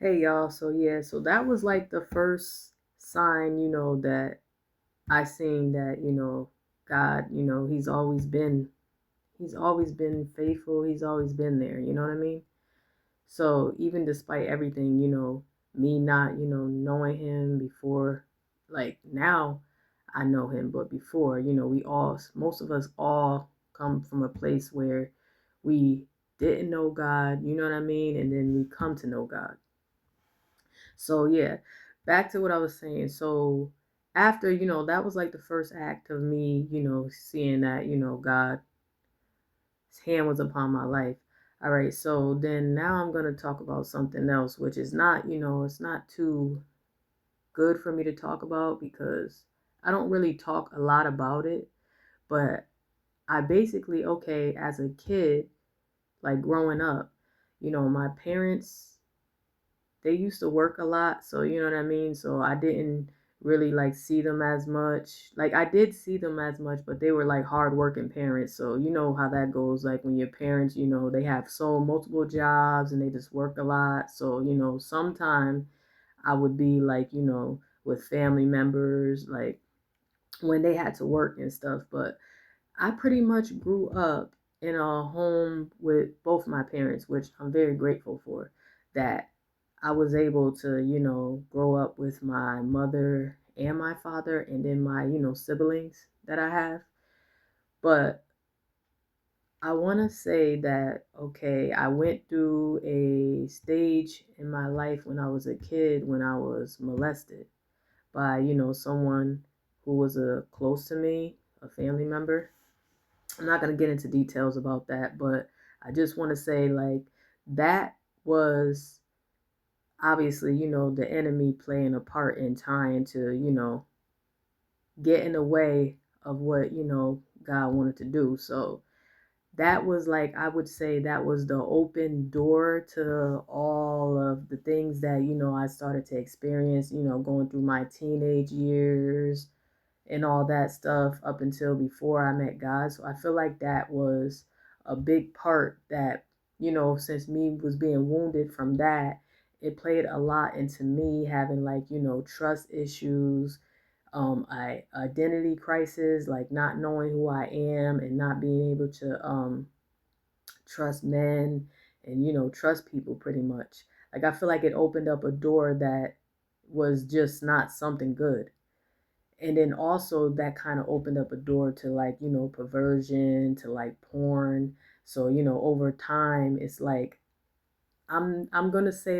Hey y'all, so yeah, so that was like the first sign, that I seen that, God, he's always been faithful, he's always been there, you know what I mean? So even despite everything, me not, knowing him before, like now I know him, but before, most of us all come from a place where we didn't know God, you know what I mean? And then we come to know God. So yeah, back to what I was saying. So after, that was like the first act of me, seeing that, God's hand was upon my life. All right, so then now I'm gonna talk about something else, which is not, it's not too good for me to talk about because I don't really talk a lot about it. But I basically, okay, as a kid, like growing up, my parents, they used to work a lot, so you know what I mean? So I didn't really like see them as much. Like I did see them as much, but they were like hardworking parents. So you know how that goes. Like when your parents, they have so multiple jobs and they just work a lot. So, sometime I would be like, with family members, like when they had to work and stuff. But I pretty much grew up in a home with both my parents, which I'm very grateful for. That I was able to, grow up with my mother and my father and then my, siblings that I have. But I want to say that, okay, I went through a stage in my life when I was a kid when I was molested by, someone who was close to me, a family member. I'm not going to get into details about that, but I just want to say, like, that was obviously, the enemy playing a part in trying to, get in the way of what, God wanted to do. So that was like, I would say that was the open door to all of the things that, I started to experience, going through my teenage years and all that stuff up until before I met God. So I feel like that was a big part that, since me was being wounded from that, it played a lot into me having like, trust issues, I identity crisis, like not knowing who I am and not being able to trust men and trust people pretty much. Like I feel like it opened up a door that was just not something good. And then also that kind of opened up a door to like, perversion, to like porn. So, over time it's like I'm going to say